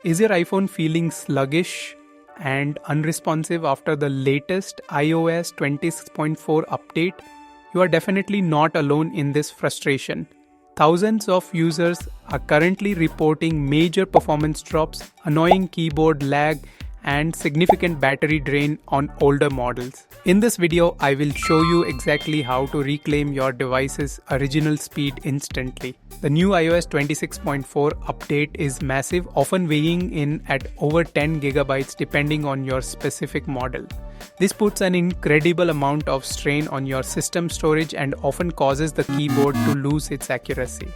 Is your iPhone feeling sluggish and unresponsive after the latest iOS 26.4 update? You are definitely not alone in this frustration. Thousands of users are currently reporting major performance drops, annoying keyboard lag, and significant battery drain on older models. In this video, I will show you exactly how to reclaim your device's original speed instantly. The new iOS 26.4 update is massive, often weighing in at over 10 gigabytes depending on your specific model. This puts an incredible amount of strain on your system storage and often causes the keyboard to lose its accuracy.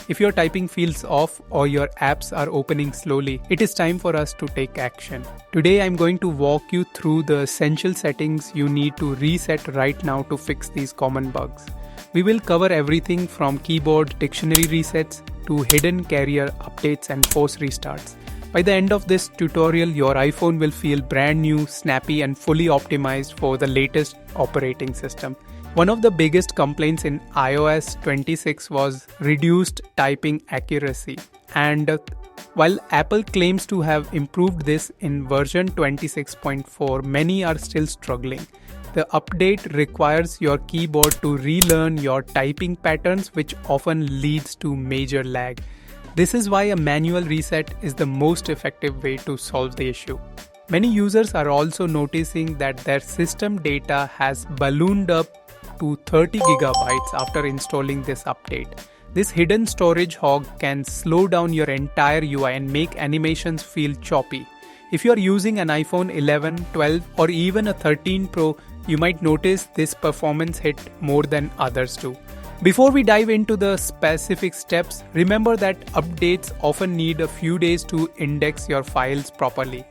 If your typing feels off or your apps are opening slowly, it is time for us to take action. Today I'm going to walk you through the essential settings you need to reset right now to fix these common bugs. We will cover everything from keyboard dictionary resets to hidden carrier updates and force restarts. By the end of this tutorial, your iPhone will feel brand new, snappy, and fully optimized for the latest operating system. One of the biggest complaints in iOS 26 was reduced typing accuracy. And while Apple claims to have improved this in version 26.4, many are still struggling. The update requires your keyboard to relearn your typing patterns, which often leads to major lag. This is why a manual reset is the most effective way to solve the issue. Many users are also noticing that their system data has ballooned up to 30 gigabytes after installing this update. This hidden storage hog can slow down your entire UI and make animations feel choppy. If you are using an iPhone 11, 12, or even a 13 Pro, you might notice this performance hit more than others do. Before we dive into the specific steps, remember that updates often need a few days to index your files properly.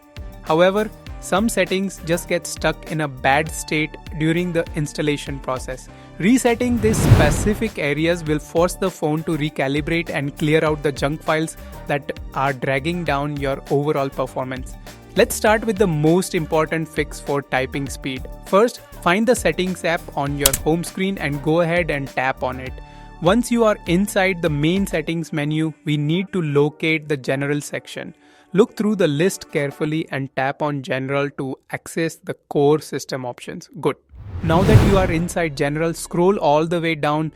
However, some settings just get stuck in a bad state during the installation process. Resetting these specific areas will force the phone to recalibrate and clear out the junk files that are dragging down your overall performance. Let's start with the most important fix for typing speed. First, find the Settings app on your home screen and go ahead and tap on it. Once you are inside the main settings menu, we need to locate the General section. Look through the list carefully and tap on General to access the core system options. Good. Now that you are inside General, scroll all the way down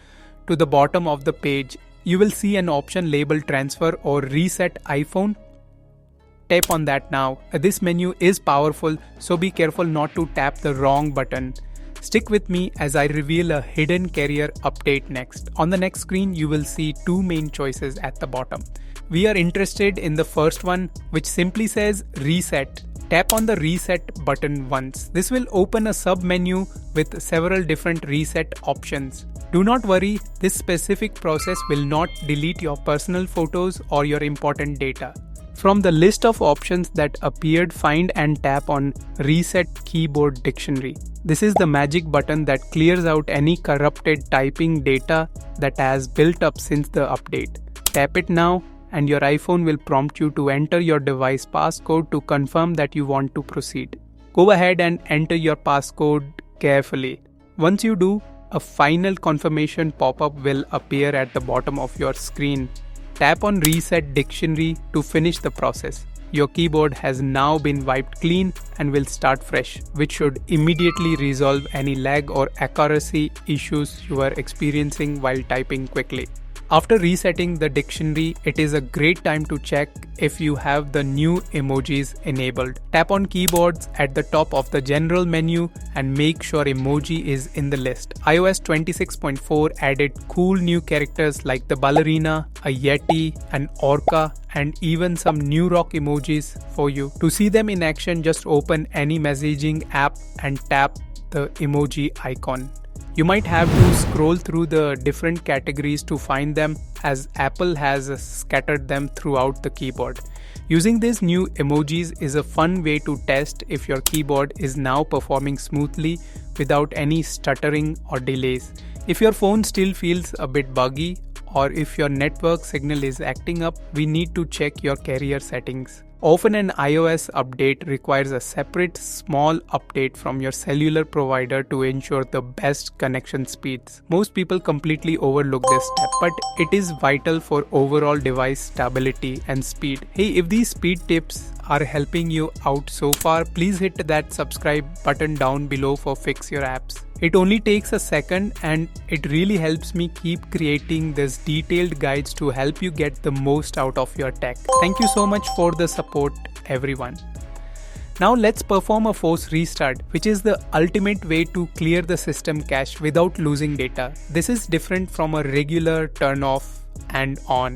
to the bottom of the page. You will see an option labeled Transfer or Reset iPhone. Tap on that now. This menu is powerful, so be careful not to tap the wrong button. Stick with me as I reveal a hidden carrier update next. On the next screen, you will see two main choices at the bottom. We are interested in the first one, which simply says Reset. Tap on the Reset button once. This will open a sub-menu with several different reset options. Do not worry, this specific process will not delete your personal photos or your important data. From the list of options that appeared, find and tap on Reset Keyboard Dictionary. This is the magic button that clears out any corrupted typing data that has built up since the update. Tap it now, and your iPhone will prompt you to enter your device passcode to confirm that you want to proceed. Go ahead and enter your passcode carefully. Once you do, a final confirmation pop-up will appear at the bottom of your screen. Tap on Reset Dictionary to finish the process. Your keyboard has now been wiped clean and will start fresh, which should immediately resolve any lag or accuracy issues you are experiencing while typing quickly. After resetting the dictionary, it is a great time to check if you have the new emojis enabled. Tap on keyboards at the top of the general menu and make sure emoji is in the list. iOS 26.4 added cool new characters like the ballerina, a yeti, an orca, and even some new rock emojis for you. To see them in action, just open any messaging app and tap the emoji icon. You might have to scroll through the different categories to find them, as Apple has scattered them throughout the keyboard. Using these new emojis is a fun way to test if your keyboard is now performing smoothly without any stuttering or delays. If your phone still feels a bit buggy, or if your network signal is acting up, we need to check your carrier settings. Often an iOS update requires a separate small update from your cellular provider to ensure the best connection speeds. Most people completely overlook this step, but it is vital for overall device stability and speed. Hey, if these speed tips are helping you out so far, please hit that subscribe button down below for Fix Your Apps. It only takes a second and it really helps me keep creating these detailed guides to help you get the most out of your tech. Thank you so much for the support, everyone. Now let's perform a force restart, which is the ultimate way to clear the system cache without losing data. This is different from a regular turn off and on.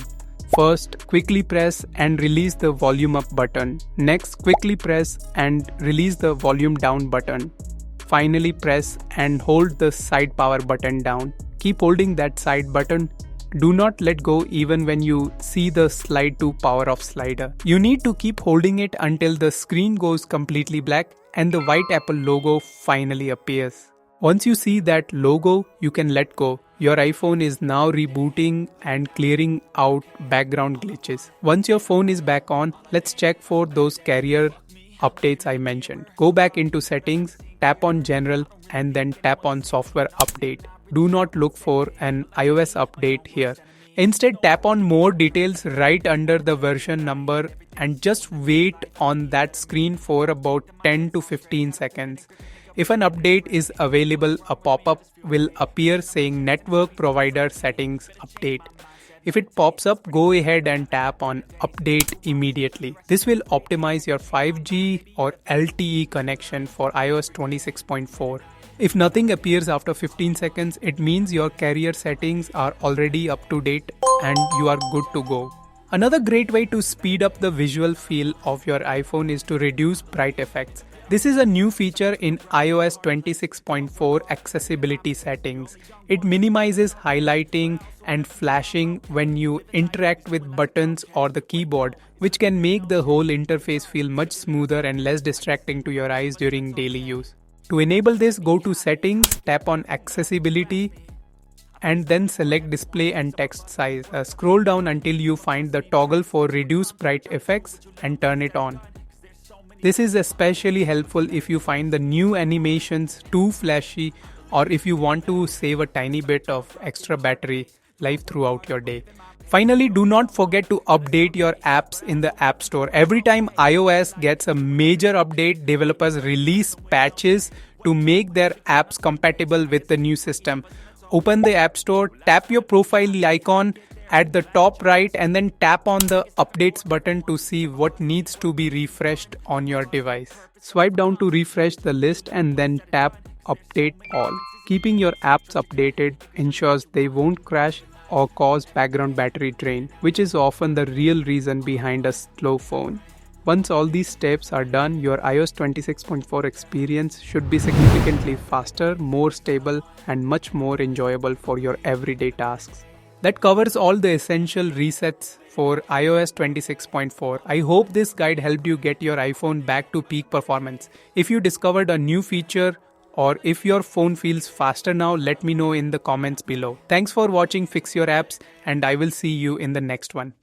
First, quickly press and release the volume up button. Next, quickly press and release the volume down button. Finally, press and hold the side power button down. Keep holding that side button. Do not let go even when you see the slide to power off slider. You need to keep holding it until the screen goes completely black and the white Apple logo finally appears. Once you see that logo, you can let go. Your iPhone is now rebooting and clearing out background glitches. Once your phone is back on, let's check for those carrier updates I mentioned. Go back into settings, tap on general and then tap on software update. Do not look for an iOS update here. Instead, tap on more details right under the version number and just wait on that screen for about 10 to 15 seconds. If an update is available, a pop-up will appear saying Network Provider Settings Update. If it pops up, go ahead and tap on Update immediately. This will optimize your 5G or LTE connection for iOS 26.4. If nothing appears after 15 seconds, it means your carrier settings are already up to date and you are good to go. Another great way to speed up the visual feel of your iPhone is to reduce bright effects. This is a new feature in iOS 26.4 accessibility settings. It minimizes highlighting and flashing when you interact with buttons or the keyboard, which can make the whole interface feel much smoother and less distracting to your eyes during daily use. To enable this, go to Settings, tap on Accessibility, and then select Display and Text Size. Scroll down until you find the toggle for Reduce Bright Effects and turn it on. This is especially helpful if you find the new animations too flashy or if you want to save a tiny bit of extra battery life throughout your day. Finally, do not forget to update your apps in the App Store. Every time iOS gets a major update, developers release patches to make their apps compatible with the new system. Open the App Store, tap your profile icon at the top right and then tap on the Updates button to see what needs to be refreshed on your device. Swipe down to refresh the list and then tap Update All. Keeping your apps updated ensures they won't crash or cause background battery drain, which is often the real reason behind a slow phone. Once all these steps are done, your iOS 26.4 experience should be significantly faster, more stable, and much more enjoyable for your everyday tasks. That covers all the essential resets for iOS 26.4. I hope this guide helped you get your iPhone back to peak performance. If you discovered a new feature or if your phone feels faster now, let me know in the comments below. Thanks for watching Fix Your Apps, and I will see you in the next one.